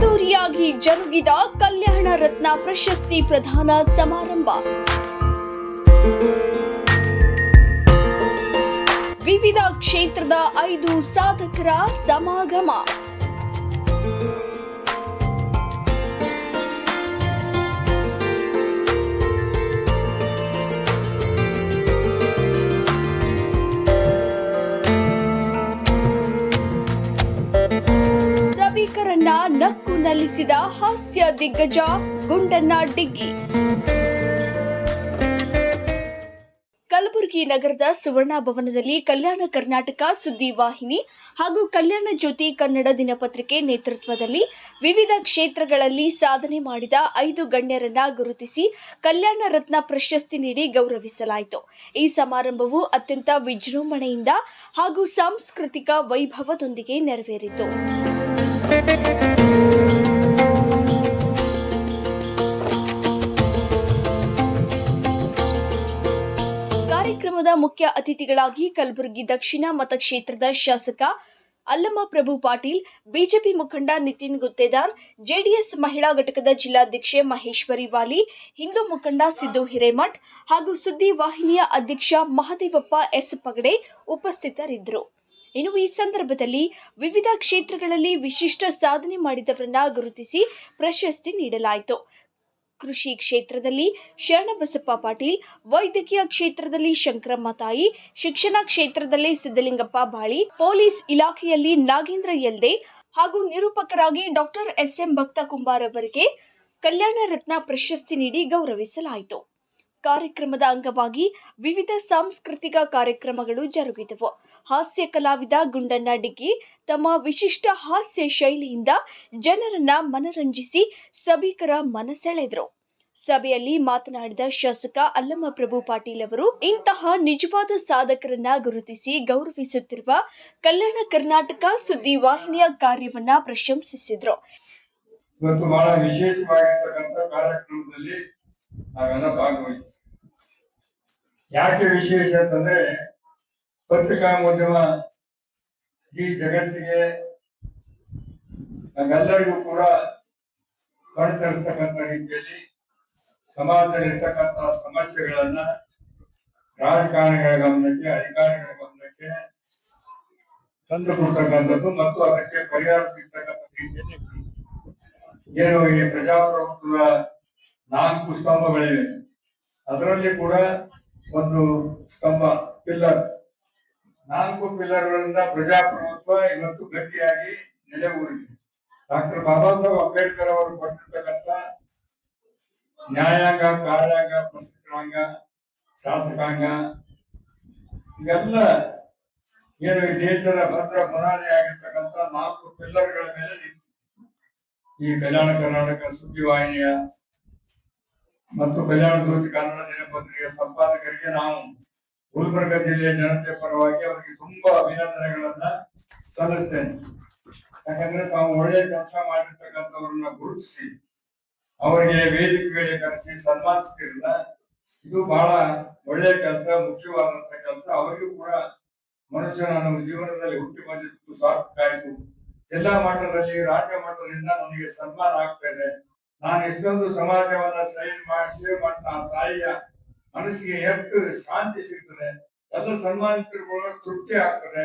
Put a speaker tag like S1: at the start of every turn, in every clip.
S1: ಅದ್ದೂರಿಯಾಗಿ ಜರುಗಿದ ಕಲ್ಯಾಣ ರತ್ನ ಪ್ರಶಸ್ತಿ ಪ್ರದಾನ ಸಮಾರಂಭ. ವಿವಿಧ ಕ್ಷೇತ್ರದ 5 ಸಾಧಕರ ಸಮಾಗಮ. ಸಭಿಕರನ್ನ ನಕ್ಕು ನಲಿಸಿದ ಹಾಸ್ಯ ದಿಗ್ಗಜ ಗುಂಡಣ್ಣ ಡಿಗ್ಗಿ. ಕಲಬುರಗಿ ನಗರದ ಸುವರ್ಣ ಭವನದಲ್ಲಿ ಕಲ್ಯಾಣ ಕರ್ನಾಟಕ ಸುದ್ದಿ ವಾಹಿನಿ ಹಾಗೂ ಕಲ್ಯಾಣ ಜ್ಯೋತಿ ಕನ್ನಡ ದಿನಪತ್ರಿಕೆ ನೇತೃತ್ವದಲ್ಲಿ ವಿವಿಧ ಕ್ಷೇತ್ರಗಳಲ್ಲಿ ಸಾಧನೆ ಮಾಡಿದ 5 ಗಣ್ಯರನ್ನ ಗುರುತಿಸಿ ಕಲ್ಯಾಣ ರತ್ನ ಪ್ರಶಸ್ತಿ ನೀಡಿ ಗೌರವಿಸಲಾಯಿತು. ಈ ಸಮಾರಂಭವು ಅತ್ಯಂತ ವಿಜೃಂಭಣೆಯಿಂದ ಹಾಗೂ ಸಾಂಸ್ಕೃತಿಕ ವೈಭವದೊಂದಿಗೆ ನೆರವೇರಿತು. ಕಾರ್ಯಕ್ರಮದ ಮುಖ್ಯ ಅತಿಥಿಗಳಾಗಿ ಕಲಬುರಗಿ ದಕ್ಷಿಣ ಮತಕ್ಷೇತ್ರದ ಶಾಸಕ ಅಲ್ಲಮ ಪ್ರಭು ಪಾಟೀಲ್, ಬಿಜೆಪಿ ಮುಖಂಡ ನಿತಿನ್ ಗುತ್ತೇದಾರ್, ಜೆಡಿಎಸ್ ಮಹಿಳಾ ಘಟಕದ ಜಿಲ್ಲಾಧ್ಯಕ್ಷೆ ಮಹೇಶ್ವರಿ ವಾಲಿ, ಹಿಂದೂ ಮುಖಂಡ ಸಿದ್ದು ಹಿರೇಮಠ್ ಹಾಗೂ ಸುದ್ದಿ ವಾಹಿನಿಯ ಅಧ್ಯಕ್ಷ ಮಹದೇವಪ್ಪ ಎಸ್ ಪಗಡೆ ಉಪಸ್ಥಿತರಿದ್ದರು. ಇನ್ನು ಈ ಸಂದರ್ಭದಲ್ಲಿ ವಿವಿಧ ಕ್ಷೇತ್ರಗಳಲ್ಲಿ ವಿಶಿಷ್ಟ ಸಾಧನೆ ಮಾಡಿದವರನ್ನ ಗುರುತಿಸಿ ಪ್ರಶಸ್ತಿ ನೀಡಲಾಯಿತು. ಕೃಷಿ ಕ್ಷೇತ್ರದಲ್ಲಿ ಶರಣಬಸಪ್ಪ ಪಾಟೀಲ್, ವೈದ್ಯಕೀಯ ಕ್ಷೇತ್ರದಲ್ಲಿ ಶಂಕರಮ್ಮ ತಾಯಿ, ಶಿಕ್ಷಣ ಕ್ಷೇತ್ರದಲ್ಲಿ ಸಿದ್ದಲಿಂಗಪ್ಪ ಬಾಳಿ, ಪೊಲೀಸ್ ಇಲಾಖೆಯಲ್ಲಿ ನಾಗೇಂದ್ರ ಯಲ್ದೆ ಹಾಗೂ ನಿರೂಪಕರಾಗಿ ಡಾಕ್ಟರ್ ಎಸ್.ಎಂ. ಭಕ್ತ ಕುಂಬಾರ್ ಅವರಿಗೆ ಕಲ್ಯಾಣ ರತ್ನ ಪ್ರಶಸ್ತಿ ನೀಡಿ ಗೌರವಿಸಲಾಯಿತು. ಕಾರ್ಯಕ್ರಮದ ಅಂಗವಾಗಿ ವಿವಿಧ ಸಾಂಸ್ಕೃತಿಕ ಕಾರ್ಯಕ್ರಮಗಳು ಜರುಗಿದವು. ಹಾಸ್ಯ ಕಲಾವಿದ ಗುಂಡಣ್ಣ ಡಿಗ್ಗಿ ತಮ್ಮ ವಿಶಿಷ್ಟ ಹಾಸ್ಯ ಶೈಲಿಯಿಂದ ಜನರನ್ನ ಮನರಂಜಿಸಿ ಸಭಿಕರ ಮನಸೆಳೆದರು. ಸಭೆಯಲ್ಲಿ ಮಾತನಾಡಿದ ಶಾಸಕ ಅಲ್ಲಮ ಪ್ರಭು ಪಾಟೀಲ್ ಅವರು ಇಂತಹ ನಿಜವಾದ ಸಾಧಕರನ್ನ ಗುರುತಿಸಿ ಗೌರವಿಸುತ್ತಿರುವ ಕಲ್ಯಾಣ ಕರ್ನಾಟಕ ಸುದ್ದಿ ವಾಹಿನಿಯ ಕಾರ್ಯವನ್ನ ಪ್ರಶಂಸಿಸಿದರು.
S2: ಇವತ್ತು ಬಹಳ ವಿಶೇಷವಾಗಿರ್ತಕ್ಕಂಥ ಕಾರ್ಯಕ್ರಮದಲ್ಲಿ ನಾವೆಲ್ಲ ಭಾಗವಹಿಸಿ ಯಾಕೆ ವಿಶೇಷ ಅಂತಂದ್ರೆ ಪತ್ರಿಕಾಮೋದ್ಯಮ ಈ ಜಗತ್ತಿಗೆ ನಮ್ಮೆಲ್ಲರಿಗೂ ಕೂಡ ಕಣ್ತರಿಸ್ತಕ್ಕಂಥ ರೀತಿಯಲ್ಲಿ ಸಮಾಜದಲ್ಲಿರ್ತಕ್ಕಂಥ ಸಮಸ್ಯೆಗಳನ್ನ ರಾಜಕಾರಣಿಗಳ ಗಮನಕ್ಕೆ, ಅಧಿಕಾರಿಗಳ ಗಮನಕ್ಕೆ ತಂದು ಕೊಡ್ತಕ್ಕಂಥದ್ದು ಮತ್ತು ಅದಕ್ಕೆ ಪರಿಹಾರ ಸಿಗ್ತಕ್ಕಂಥ ರೀತಿಯಲ್ಲಿ ಏನು ಈ ಪ್ರಜಾಪ್ರಭುತ್ವದ 4 ಸ್ತಂಭಗಳಿವೆ. ಅದರಲ್ಲಿ ಕೂಡ ಒಂದು ಸ್ತಂಭ ಪಿಲ್ಲರ್, 4 ಪಿಲ್ಲರ್ಗಳಿಂದ ಪ್ರಜಾಪ್ರಭುತ್ವ ಇವತ್ತು ಗಟ್ಟಿಯಾಗಿ ನೆಲೆಯೂರಿದೆ. ಡಾಕ್ಟರ್ ಬಾಬಾ ಸಾಹೇಬ್ ಅಂಬೇಡ್ಕರ್ ಅವರು ಕೊಟ್ಟಿರ್ತಕ್ಕಂಥ ನ್ಯಾಯಾಂಗ, ಕಾರ್ಯಾಂಗ, ಪ್ರಶಾಸಕಾಂಗ, ಶಾಸಕಾಂಗ ಇವೆಲ್ಲ ಏನು ಈ ದೇಶದ ಭದ್ರ ಬುನಾದಿ ಆಗಿರ್ತಕ್ಕಂಥ 4 ಪಿಲ್ಲರ್ಗಳ ಮೇಲೆ ಈ ಕಲ್ಯಾಣ ಕರ್ನಾಟಕ ಸುದ್ದಿವಾಹಿನಿಯ ಮತ್ತು ಕಲ್ಯಾಣ ಜ್ಯೋತಿ ಕನ್ನಡ ದಿನಪತ್ರಿಕೆಯ ಸಂಪಾದಕರಿಗೆ ನಾವು ಗುಲ್ಬರ್ಗ ಜಿಲ್ಲೆಯ ಜನತೆ ಪರವಾಗಿ ಅವರಿಗೆ ತುಂಬಾ ಅಭಿನಂದನೆಗಳನ್ನ ಸಲ್ಲಿಸ್ತೇನೆ. ಯಾಕಂದ್ರೆ ತಾವು ಒಳ್ಳೆಯ ಕೆಲಸ ಮಾಡಿರ್ತಕ್ಕಂಥವ್ರನ್ನ ಗುರುತಿಸಿ ಅವರಿಗೆ ವೇದಿಕೆಗಳಿಗೆ ಕರೆಸಿ ಸನ್ಮಾನಿಸ್ತಿರಲ್ಲ, ಇದು ಬಹಳ ಒಳ್ಳೆಯ ಕೆಲಸ, ಮುಖ್ಯವಾದಂತ ಕೆಲಸ. ಅವರಿಗೂ ಕೂಡ ಮನುಷ್ಯನ ನಮ್ಮ ಜೀವನದಲ್ಲಿ ಹುಟ್ಟಿ ಬಂದಿದ್ದು ಸಾರ್ಥಕ ಆಯಿತು. ಜಿಲ್ಲಾ ಮಟ್ಟದಲ್ಲಿ, ರಾಜ್ಯ ಮಟ್ಟದಿಂದ ನನಗೆ ಸನ್ಮಾನ ಆಗ್ತಾ ಇದೆ. ನಾನು ಇಷ್ಟೊಂದು ಸಮಾಜವನ್ನ ಸೇವೆ ಮಾಡ್ತಾ ತಾಯಿಯ ಮನಸ್ಸಿಗೆ ಎಷ್ಟು ಶಾಂತಿ ಸಿಗ್ತದೆ, ಎಲ್ಲ ಸನ್ಮಾನಿತರುಗಳು ತೃಪ್ತಿ ಆಗ್ತದೆ.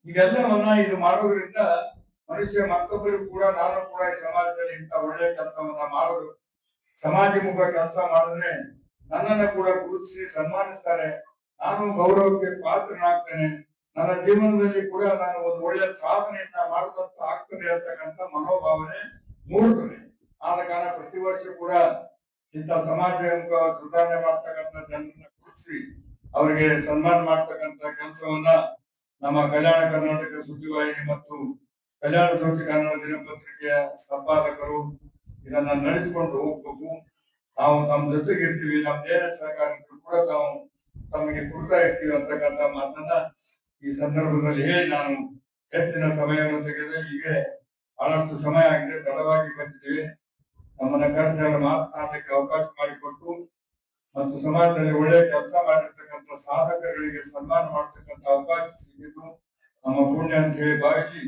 S2: ಇದೆಲ್ಲವನ್ನ ಇದು ಮಾಡೋದ್ರಿಂದ ಮನುಷ್ಯ ಮತ್ತೊಬ್ಬರು ಕೂಡ ನಾನು ಕೂಡ ಈ ಸಮಾಜದಲ್ಲಿ ಇಂಥ ಒಳ್ಳೆಯ ಕೆಲಸವನ್ನ ಮಾಡೋದು, ಸಮಾಜಮುಖ ಕೆಲಸ ಮಾಡಿದ್ರೆ ನನ್ನನ್ನು ಕೂಡ ಗುರುತಿಸಿ ಸನ್ಮಾನಿಸ್ತಾರೆ, ನಾನು ಗೌರವಕ್ಕೆ ಪಾತ್ರನಾಗ್ತೇನೆ, ನನ್ನ ಜೀವನದಲ್ಲಿ ಕೂಡ ನಾನು ಒಂದು ಒಳ್ಳೆಯ ಸಾಧನೆಯನ್ನ ಮಾಡುವಂತ ಆಗ್ತದೆ ಅಂತಕ್ಕಂಥ ಮನೋಭಾವನೆ ಮೂಡುತ್ತದೆ. ಆದ ಕಾರಣ ಪ್ರತಿ ವರ್ಷ ಕೂಡ ಇಂಥ ಸಮಾಜ ಸುಧಾರಣೆ ಮಾಡ್ತಕ್ಕಂಥ ಜನರನ್ನ ಗುರುತಿಸಿ ಅವರಿಗೆ ಸನ್ಮಾನ ಮಾಡ್ತಕ್ಕಂಥ ಕೆಲಸವನ್ನ ನಮ್ಮ ಕಲ್ಯಾಣ ಕರ್ನಾಟಕ ಸುದ್ದಿವಾಹಿನಿ ಮತ್ತು ಕಲ್ಯಾಣ ಜ್ಯೋತಿ ಕನ್ನಡ ದಿನಪತ್ರಿಕೆಯ ಸಂಪಾದಕರು ಇದನ್ನ ನಡೆಸಿಕೊಂಡು ಹೋಗ್ಬೇಕು. ನಾವು ನಮ್ಮ ಜೊತೆಗೆ ಇರ್ತೀವಿ, ನಮ್ದೇನೇ ಸಹಕಾರ ಕೂಡ ನಾವು ತಮಗೆ ಕೊಡ್ತಾ ಇರ್ತೀವಿ ಅಂತಕ್ಕಂಥ ಮಾತನ್ನ ಈ ಸಂದರ್ಭದಲ್ಲಿ ಹೇಳಿ ನಾನು ಹೆಚ್ಚಿನ ಸಮಯವನ್ನು ತೆಗೆದು ಹೀಗೆ ಬಹಳಷ್ಟು ಸಮಯ ಆಗಿದೆ, ತಡವಾಗಿ ಬಂದಿದ್ದೀವಿ. ನಮ್ಮನ್ನ ಕರೆದು ಮಾತನಾಡಲಿಕ್ಕೆ ಅವಕಾಶ ಮಾಡಿಕೊಟ್ಟು ಮತ್ತು ಸಮಾಜದಲ್ಲಿ ಒಳ್ಳೆಯ ಕೆಲಸ ಮಾಡಿರ್ತಕ್ಕಂಥ ಸಾಧಕರಿಗೆ ಸನ್ಮಾನ ಮಾಡತಕ್ಕಂಥ ಅವಕಾಶ ಸಿಕ್ಕಿದ್ದು ನಮ್ಮ ಪುಣ್ಯ ಅಂತ ಹೇಳಿ ಭಾವಿಸಿ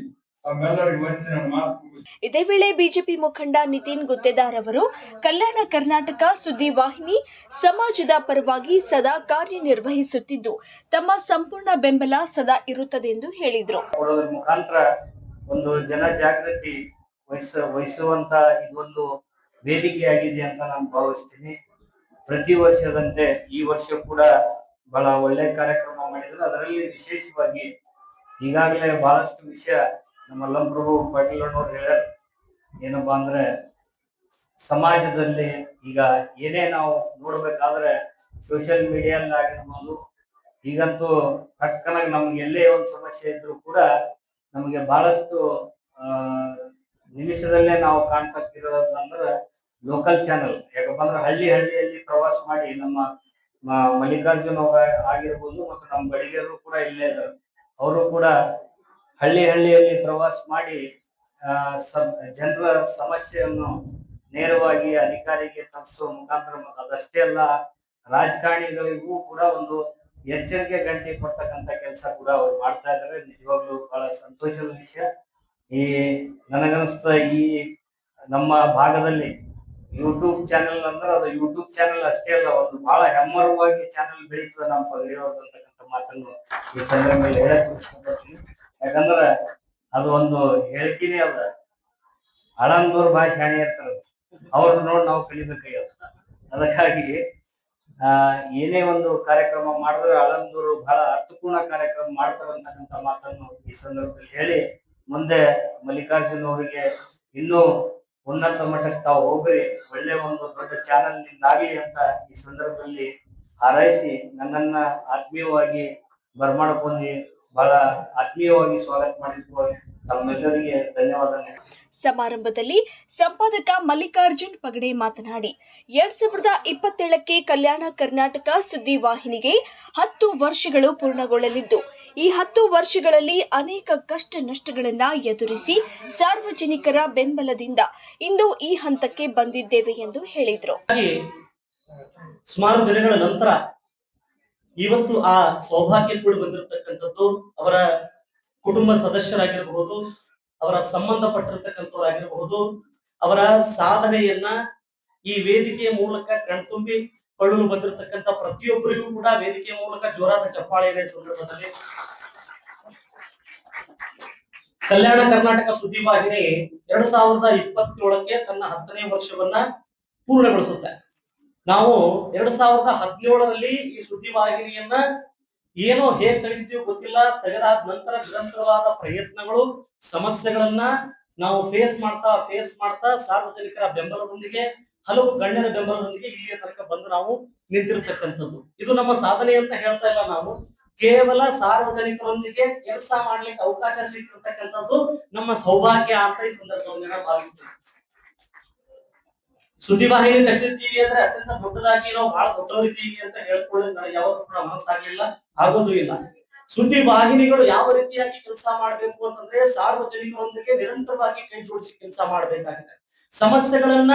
S2: ತಮ್ಮೆಲ್ಲರಿಗೂ ವಂದಿಸಿ ನನ್ನ ಮಾತು ಮುಗಿಸ್ತೇನೆ.
S1: ಇದೇ ವೇಳೆ ಬಿಜೆಪಿ ಮುಖಂಡ ನಿತಿನ್ ಗುತ್ತೇದಾರ್ ಅವರು ಕಲ್ಯಾಣ ಕರ್ನಾಟಕ ಸುದ್ದಿ ವಾಹಿನಿ ಸಮಾಜದ ಪರವಾಗಿ ಸದಾ ಕಾರ್ಯನಿರ್ವಹಿಸುತ್ತಿದ್ದು ತಮ್ಮ ಸಂಪೂರ್ಣ ಬೆಂಬಲ ಸದಾ ಇರುತ್ತದೆ ಎಂದು ಹೇಳಿದರು.
S3: ಕೊಡೋದ್ರ ಮುಖಾಂತರ ಒಂದು ಜನ ಜಾಗೃತಿ ವಹಿಸುವಂತ ಇದೊಂದು ವೇದಿಕೆಯಾಗಿದೆ ಅಂತ ನಾನು ಭಾವಿಸ್ತೀನಿ. ಪ್ರತಿ ವರ್ಷದಂತೆ ಈ ವರ್ಷ ಕೂಡ ಬಹಳ ಒಳ್ಳೆ ಕಾರ್ಯಕ್ರಮ ಮಾಡಿದ್ರು. ಅದರಲ್ಲಿ ವಿಶೇಷವಾಗಿ ಈಗಾಗಲೇ ಬಹಳಷ್ಟು ವಿಷಯ ನಮ್ಮ ಅಲ್ಲಂಪ್ರಭು ಪಾಟೀಲ್ ಅವರು ಹೇಳ್ಯಾರ. ಏನಪ್ಪಾ ಅಂದ್ರೆ ಸಮಾಜದಲ್ಲಿ ಈಗ ಏನೇ ನಾವು ನೋಡ್ಬೇಕಾದ್ರೆ ಸೋಷಿಯಲ್ ಮೀಡಿಯಲ್ಲಿ ಆಗಿರ್ಬೋದು, ಈಗಂತೂ ಟಕ್ಕನಾಗಿ ನಮ್ಗೆ ಎಲ್ಲೇ ಒಂದು ಸಮಸ್ಯೆ ಇದ್ರು ಕೂಡ ನಮಗೆ ಬಹಳಷ್ಟು ನಿಮಿಷದಲ್ಲೇ ನಾವು ಕಾಣ್ತಿರೋದಂದ್ರೆ ಲೋಕಲ್ ಚಾನೆಲ್. ಯಾಕಪ್ಪ ಅಂದ್ರೆ ಹಳ್ಳಿಯಲ್ಲಿ ಪ್ರವಾಸ ಮಾಡಿ ನಮ್ಮ ಮಲ್ಲಿಕಾರ್ಜುನ್ ಆಗಿರ್ಬೋದು ಮತ್ತು ನಮ್ಮ ಬಡಿಗೆರು ಕೂಡ ಇಲ್ಲೇ ಇದ್ದಾರೆ. ಅವರು ಕೂಡ ಹಳ್ಳಿಯಲ್ಲಿ ಪ್ರವಾಸ ಮಾಡಿ ಜನರ ಸಮಸ್ಯೆಯನ್ನು ನೇರವಾಗಿ ಅಧಿಕಾರಿಗೆ ತಲುಪಿಸುವ ಮುಖಾಂತರ, ಅದಷ್ಟೇ ಅಲ್ಲ ರಾಜಕಾರಣಿಗಳಿಗೂ ಕೂಡ ಒಂದು ಎಚ್ಚರಿಕೆ ಗಂಟೆ ಕೊಡ್ತಕ್ಕಂಥ ಕೆಲಸ ಕೂಡ ಅವ್ರು ಮಾಡ್ತಾ ಇದ್ದಾರೆ. ನಿಜವಾಗ್ಲೂ ಬಹಳ ಸಂತೋಷದ ವಿಷಯ. ನನಗನ್ನಿಸ್ತ ಈ ನಮ್ಮ ಭಾಗದಲ್ಲಿ ಯೂಟ್ಯೂಬ್ ಚಾನೆಲ್ ಅಂದ್ರೆ ಅದು ಯೂಟ್ಯೂಬ್ ಚಾನೆಲ್ ಅಷ್ಟೇ ಅಲ್ಲ, ಒಂದು ಬಹಳ ಹೆಮ್ಮರವಾಗಿ ಚಾನೆಲ್ ಬೆಳೀತದೆ ನಮ್ಮ ಪಗಡಿಯವ್ರದ್ದು ಅಂತಕ್ಕಂಥ ಮಾತನ್ನು ಈ ಸಂದರ್ಭದಲ್ಲಿ ಹೇಳಕ್ ಇಷ್ಟಪಡ್ತೀನಿ. ಯಾಕಂದ್ರೆ ಅದು ಒಂದು ಹೇಳಿಕೆನೇ ಅಲ್ಲ, ಹಳಂದೂರ್ ಭಾಷೆ ಶಾಣೆ ಇರ್ತಾರೆ, ಅವ್ರದ್ದು ನೋಡಿ ನಾವು ಕಲಿಬೇಕಾಗ್ಯದ. ಅದಕ್ಕಾಗಿ ಏನೇ ಒಂದು ಕಾರ್ಯಕ್ರಮ ಮಾಡಿದ್ರೆ ಹಳಂದೂರು ಬಹಳ ಅರ್ಥಪೂರ್ಣ ಕಾರ್ಯಕ್ರಮ ಮಾಡ್ತಾರಂತಕ್ಕಂಥ ಮಾತನ್ನು ಈ ಸಂದರ್ಭದಲ್ಲಿ ಹೇಳಿ, ಮುಂದೆ ಮಲ್ಲಿಕಾರ್ಜುನ್ ಅವರಿಗೆ ಇನ್ನೂ ಉನ್ನತ ಮಟ್ಟಕ್ಕೆ ತಾವು ಹೋಗ್ರಿ, ಒಳ್ಳೆ ಒಂದು ದೊಡ್ಡ ಚಾನಲ್ ನಿಂದಾಗಲಿ ಅಂತ ಈ ಸಂದರ್ಭದಲ್ಲಿ ಹಾರೈಸಿ ನನ್ನನ್ನ ಆತ್ಮೀಯವಾಗಿ ಬರಮಾಡ್ಕೊಂಡು ಬಹಳ ಆತ್ಮೀಯವಾಗಿ ಸ್ವಾಗತ ಮಾಡಿದ್ವಿ. ತಮ್ಮೆಲ್ಲರಿಗೆ ಧನ್ಯವಾದ.
S1: ಸಮಾರಂಭದಲ್ಲಿ ಸಂಪಾದಕ ಮಲ್ಲಿಕಾರ್ಜುನ್ ಪಗಡೆ ಮಾತನಾಡಿ 2027ಕ್ಕೆ ಕಲ್ಯಾಣ ಕರ್ನಾಟಕ ಸುದ್ದಿ ವಾಹಿನಿಗೆ 10 ವರ್ಷಗಳು ಪೂರ್ಣಗೊಳ್ಳಲಿದ್ದು ಈ 10 ವರ್ಷಗಳಲ್ಲಿ ಅನೇಕ ಕಷ್ಟ ನಷ್ಟಗಳನ್ನ ಎದುರಿಸಿ ಸಾರ್ವಜನಿಕರ ಬೆಂಬಲದಿಂದ ಇಂದು ಈ ಹಂತಕ್ಕೆ ಬಂದಿದ್ದೇವೆ ಎಂದು ಹೇಳಿದರು.
S4: ಸುಮಾರು ದಿನಗಳ ನಂತರ ಇವತ್ತು ಆ ಸೌಭಾಗ್ಯ ಕೂಡ ಬಂದಿರತಕ್ಕಂಥದ್ದು ಅವರ ಕುಟುಂಬ ಸದಸ್ಯರಾಗಿರಬಹುದು, ಅವರ ಸಂಬಂಧಪಟ್ಟಿರ್ತಕ್ಕಂಥವರಾಗಿರಬಹುದು, ಅವರ ಸಾಧನೆಯನ್ನ ಈ ವೇದಿಕೆಯ ಮೂಲಕ ಕಣ್ತುಂಬಿ ಕೊಳ್ಳಲು ಬಂದಿರತಕ್ಕಂಥ ಪ್ರತಿಯೊಬ್ಬರಿಗೂ ಕೂಡ ವೇದಿಕೆಯ ಮೂಲಕ ಜೋರಾದ ಚಪ್ಪಾಳೆಯ ಸಂದರ್ಭದಲ್ಲಿ ಕಲ್ಯಾಣ ಕರ್ನಾಟಕ ಸುದ್ದಿವಾಹಿನಿ 2027ಕ್ಕೆ ತನ್ನ 10ನೇ ವರ್ಷವನ್ನ ಪೂರ್ಣಗೊಳಿಸುತ್ತೆ. ನಾವು 2017ರಲ್ಲಿ ಈ ಸುದ್ದಿವಾಹಿನಿಯನ್ನ ಏನೋ ಹೇಗ್ ತೆಗೆದಿದ್ದೀವಿ ಗೊತ್ತಿಲ್ಲ, ತೆಗೆದಾದ ನಂತರ ನಿರಂತರವಾದ ಪ್ರಯತ್ನಗಳು, ಸಮಸ್ಯೆಗಳನ್ನ ನಾವು ಫೇಸ್ ಮಾಡ್ತಾ ಸಾರ್ವಜನಿಕರ ಬೆಂಬಲದೊಂದಿಗೆ, ಹಲವು ಗಣ್ಯರ ಬೆಂಬಲದೊಂದಿಗೆ ಇಲ್ಲಿಯ ತನಕ ಬಂದು ನಾವು ನಿಂತಿರ್ತಕ್ಕಂಥದ್ದು. ಇದು ನಮ್ಮ ಸಾಧನೆ ಅಂತ ಹೇಳ್ತಾ ಇಲ್ಲ, ನಾವು ಕೇವಲ ಸಾರ್ವಜನಿಕರೊಂದಿಗೆ ಕೆಲಸ ಮಾಡ್ಲಿಕ್ಕೆ ಅವಕಾಶ ಸಿಕ್ಕಿರ್ತಕ್ಕಂಥದ್ದು ನಮ್ಮ ಸೌಭಾಗ್ಯ ಅಂತ ಈ ಸಂದರ್ಭದಲ್ಲಿ ನಾವು ಭಾವಿಸ್ತೀವಿ. ಸುದ್ದಿವಾಹಿನಿ ತೆಗೆದಿದ್ದೀವಿ ಅಂದ್ರೆ ಅತ್ಯಂತ ದೊಡ್ಡದಾಗಿ ನಾವು ಬಹಳ ದೊಡ್ಡವರಿದ್ದೀವಿ ಅಂತ ಹೇಳ್ಕೊಳ್ಳಿ ನನಗೆ ಯಾವತ್ತೂ ಕೂಡ ಮನಸ್ಸಾಗ್ಲಿಲ್ಲ, ಆಗೋದು ಇಲ್ಲ. ಸುದ್ದಿ ವಾಹಿನಿಗಳು ಯಾವ ರೀತಿಯಾಗಿ ಕೆಲಸ ಮಾಡ್ಬೇಕು ಅಂತಂದ್ರೆ ಸಾರ್ವಜನಿಕರೊಂದಿಗೆ ನಿರಂತರವಾಗಿ ಕೈ ಜೋಡಿಸಿ ಕೆಲಸ ಮಾಡ್ಬೇಕಾಗಿದೆ. ಸಮಸ್ಯೆಗಳನ್ನ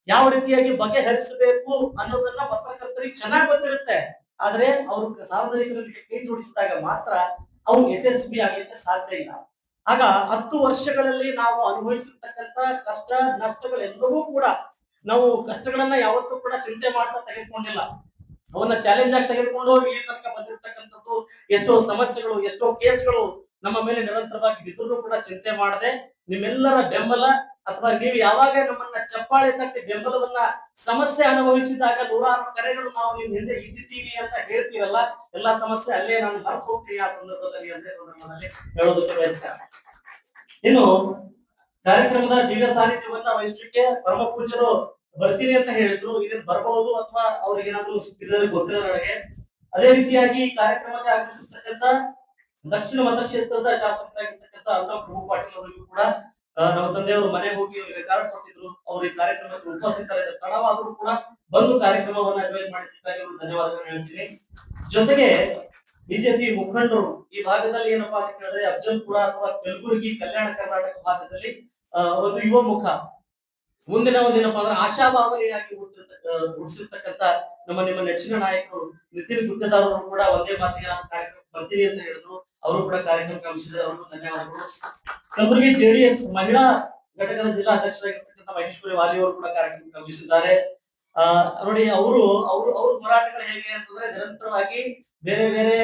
S4: ಯಾವ ರೀತಿಯಾಗಿ ಬಗೆಹರಿಸಬೇಕು ಅನ್ನೋದನ್ನ ಪತ್ರಕರ್ತರಿಗೆ ಚೆನ್ನಾಗಿ ಗೊತ್ತಿರುತ್ತೆ. ಆದ್ರೆ ಅವರು ಸಾರ್ವಜನಿಕರೊಂದಿಗೆ ಕೈ ಜೋಡಿಸಿದಾಗ ಮಾತ್ರ ಅವು ಯಶಸ್ವಿ ಆಗ್ಲಿಕ್ಕೆ ಸಾಧ್ಯ ಇಲ್ಲ. ಆಗ 10 ವರ್ಷಗಳಲ್ಲಿ ನಾವು ಅನುಭವಿಸಿರ್ತಕ್ಕಂಥ ಕಷ್ಟ ನಷ್ಟಗಳೆಲ್ಲವೂ ಕೂಡ ನಾವು ಕಷ್ಟಗಳನ್ನ ಯಾವತ್ತೂ ಕೂಡ ಚಿಂತೆ ಮಾಡ್ತಾ ತೆಗೆದುಕೊಂಡಿಲ್ಲ, ಅವನ್ನ ಚಾಲೆಂಜ್ ಆಗಿ ತೆಗೆದುಕೊಂಡು ಹೋಗಿ ಈ ತನಕ ಬಂದಿರತಕ್ಕಂಥದ್ದು. ಎಷ್ಟೋ ಸಮಸ್ಯೆಗಳು, ಎಷ್ಟೋ ಕೇಸ್ಗಳು ನಮ್ಮ ಮೇಲೆ ನಿರಂತರವಾಗಿ ಬಿದ್ದರೂ ಕೂಡ ಚಿಂತೆ ಮಾಡದೆ ನಿಮ್ಮೆಲ್ಲರ ಬೆಂಬಲ, ಅಥವಾ ನೀವು ಯಾವಾಗ ನಮ್ಮನ್ನ ಚಪ್ಪಾಳೆ ತಟ್ಟಿ ಬೆಂಬಲವನ್ನ ಸಮಸ್ಯೆ ಅನುಭವಿಸಿದಾಗ ನೂರಾರು ಕರೆಗಳು ನಾವು ನಿಮ್ ಹಿಂದೆ ಇದ್ದಿದ್ದೀವಿ ಅಂತ ಹೇಳ್ತೀರಲ್ಲ, ಎಲ್ಲಾ ಸಮಸ್ಯೆ ಅಲ್ಲೇ ನಾನು ಮರೆತು ಹೋಗ್ತೀನಿ ಆ ಸಂದರ್ಭದಲ್ಲಿ ಹೇಳೋದಕ್ಕೆ ಬಯಸ್ತಾರೆ. ಇನ್ನು ಕಾರ್ಯಕ್ರಮದ ದಿವ್ಯ ಸಾನ್ನಿಧ್ಯವನ್ನ ವಹಿಸ್ಲಿಕ್ಕೆ ಪರಮ ಪೂಜ್ಯರು ಬರ್ತೀನಿ ಅಂತ ಹೇಳಿದ್ರು. ಇದನ್ನ ಬರಬಹುದು ಅಥವಾ ಅವ್ರಿಗೆ ಏನಾದ್ರು ಗೊತ್ತಿಲ್ಲ ನನಗೆ. ಅದೇ ರೀತಿಯಾಗಿ ಕಾರ್ಯಕ್ರಮಕ್ಕೆ ಆಗಮಿಸಿರ್ತಕ್ಕಂಥ ದಕ್ಷಿಣ ಮತಕ್ಷೇತ್ರದ ಶಾಸಕರಾಗಿರ್ತಕ್ಕಂಥ ಅಲ್ಲಂಪ್ರಭು ಪಾಟೀಲ್ ಅವರಿಗೂ ಕೂಡ ನಮ್ಮ ತಂದೆಯವರು ಮನೆ ಹೋಗಿ ಅವರಿಗೆ ಕಾರ್ಡ್ ಕೊಟ್ಟಿದ್ರು. ಅವರು ಈ ಕಾರ್ಯಕ್ರಮಕ್ಕೆ ಉಪಸ್ಥಿತರಿದ್ದರು. ತಡವಾದರೂ ಕೂಡ ಬಂದು ಕಾರ್ಯಕ್ರಮವನ್ನ ಅಡ್ವೈಸ್ ಮಾಡಿದ್ದಕ್ಕಾಗಿ ಅವರು ಧನ್ಯವಾದಗಳು ಹೇಳ್ತೀನಿ. ಜೊತೆಗೆ ಬಿಜೆಪಿ ಮುಖಂಡರು ಈ ಭಾಗದಲ್ಲಿ ಏನಪ್ಪಾ ಅಂತ ಹೇಳಿದ್ರೆ ಅಫಜಲ್ಪುರ ಅಥವಾ ಕಲಬುರಗಿ ಕಲ್ಯಾಣ ಕರ್ನಾಟಕ ಭಾಗದಲ್ಲಿ ಒಂದು ಯುವ ಮುಖ, ಮುಂದಿನ ಒಂದೇನಪ್ಪಾ ಅಂದ್ರೆ ಆಶಾಭಾವನೆಯಾಗಿ ಹುಟ್ಟಿಸಿರ್ತಕ್ಕಂಥ ನಿಮ್ಮ ನೆಚ್ಚಿನ ನಾಯಕರು ನಿತಿನ್ ಗುತ್ತೇದಾರ್ ಅವರು ಕೂಡ ಒಂದೇ ಮಾತಿಗೆ ನಾನು ಕಾರ್ಯಕ್ರಮ ಬರ್ತೀನಿ ಅಂತ ಹೇಳಿದ್ರು. ಅವರು ಕೂಡ ಕಾರ್ಯಕ್ರಮ ಗಮನಿಸಿದ್ದಾರೆ, ಅವ್ರಿಗೂ ಧನ್ಯವಾದಗಳು. ಕಲಬುರಗಿ JDS ಮಹಿಳಾ ಘಟಕದ ಜಿಲ್ಲಾ ಅಧ್ಯಕ್ಷರಾಗಿರ್ತಕ್ಕಂಥ ಮಹೇಶ್ವರಿ ವಾಲಿ ಅವರು ಕೂಡ ಕಾರ್ಯಕ್ರಮ ಗಮನಿಸಿದ್ದಾರೆ. ನೋಡಿ ಅವ್ರ ಹೋರಾಟಗಳು ಹೇಗೆ ಅಂತಂದ್ರೆ ನಿರಂತರವಾಗಿ ಬೇರೆ ಬೇರೆ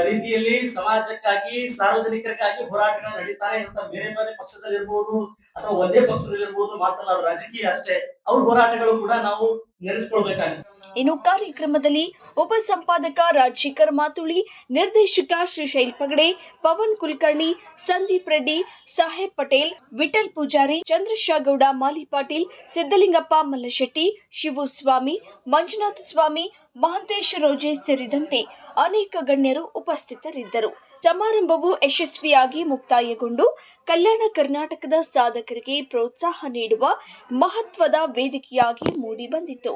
S4: ರೀತಿಯಲ್ಲಿ ಸಮಾಜಕ್ಕಾಗಿ ಸಾರ್ವಜನಿಕರಿಗಾಗಿ ಹೋರಾಟಗಳು ನಡೀತಾರೆ ಅಂತ ಬೇರೆ ಬೇರೆ ಪಕ್ಷದಲ್ಲಿರ್ಬೋದು ಅಥವಾ ಒಂದೇ ಪಕ್ಷದಲ್ಲಿರ್ಬೋದು ಮಾತಲ್ಲ, ಅದು ರಾಜಕೀಯ ಅಷ್ಟೇ. ಅವ್ರ ಹೋರಾಟಗಳು ಕೂಡ ನಾವು ನೆನೆಸ್ಕೊಳ್ಬೇಕಾಗುತ್ತೆ.
S1: ಇನ್ನು ಕಾರ್ಯಕ್ರಮದಲ್ಲಿ ಉಪ ಸಂಪಾದಕ ರಾಜಶೇಖರ್ ಮಾತುಳಿ, ನಿರ್ದೇಶಕ ಶ್ರೀಶೈಲ್ ಪಗಡೆ, ಪವನ್ ಕುಲಕರ್ಣಿ, ಸಂದೀಪ್ ರೆಡ್ಡಿ, ಸಾಹೇಬ್ ಪಟೇಲ್, ವಿಠಲ್ ಪೂಜಾರಿ, ಚಂದ್ರಶೇಗೌಡ ಮಾಲಿ ಪಾಟೀಲ್, ಸಿದ್ದಲಿಂಗಪ್ಪ ಮಲ್ಲಶೆಟ್ಟಿ, ಶಿವು ಸ್ವಾಮಿ, ಮಂಜುನಾಥ ಸ್ವಾಮಿ, ಮಹಂತೇಶ್ ರೋಜೆ ಸೇರಿದಂತೆ ಅನೇಕ ಗಣ್ಯರು ಉಪಸ್ಥಿತರಿದ್ದರು. ಸಮಾರಂಭವು ಯಶಸ್ವಿಯಾಗಿ ಮುಕ್ತಾಯಗೊಂಡು ಕಲ್ಯಾಣ ಕರ್ನಾಟಕದ ಸಾಧಕರಿಗೆ ಪ್ರೋತ್ಸಾಹ ನೀಡುವ ಮಹತ್ವದ ವೇದಿಕೆಯಾಗಿ ಮೂಡಿಬಂದಿತು.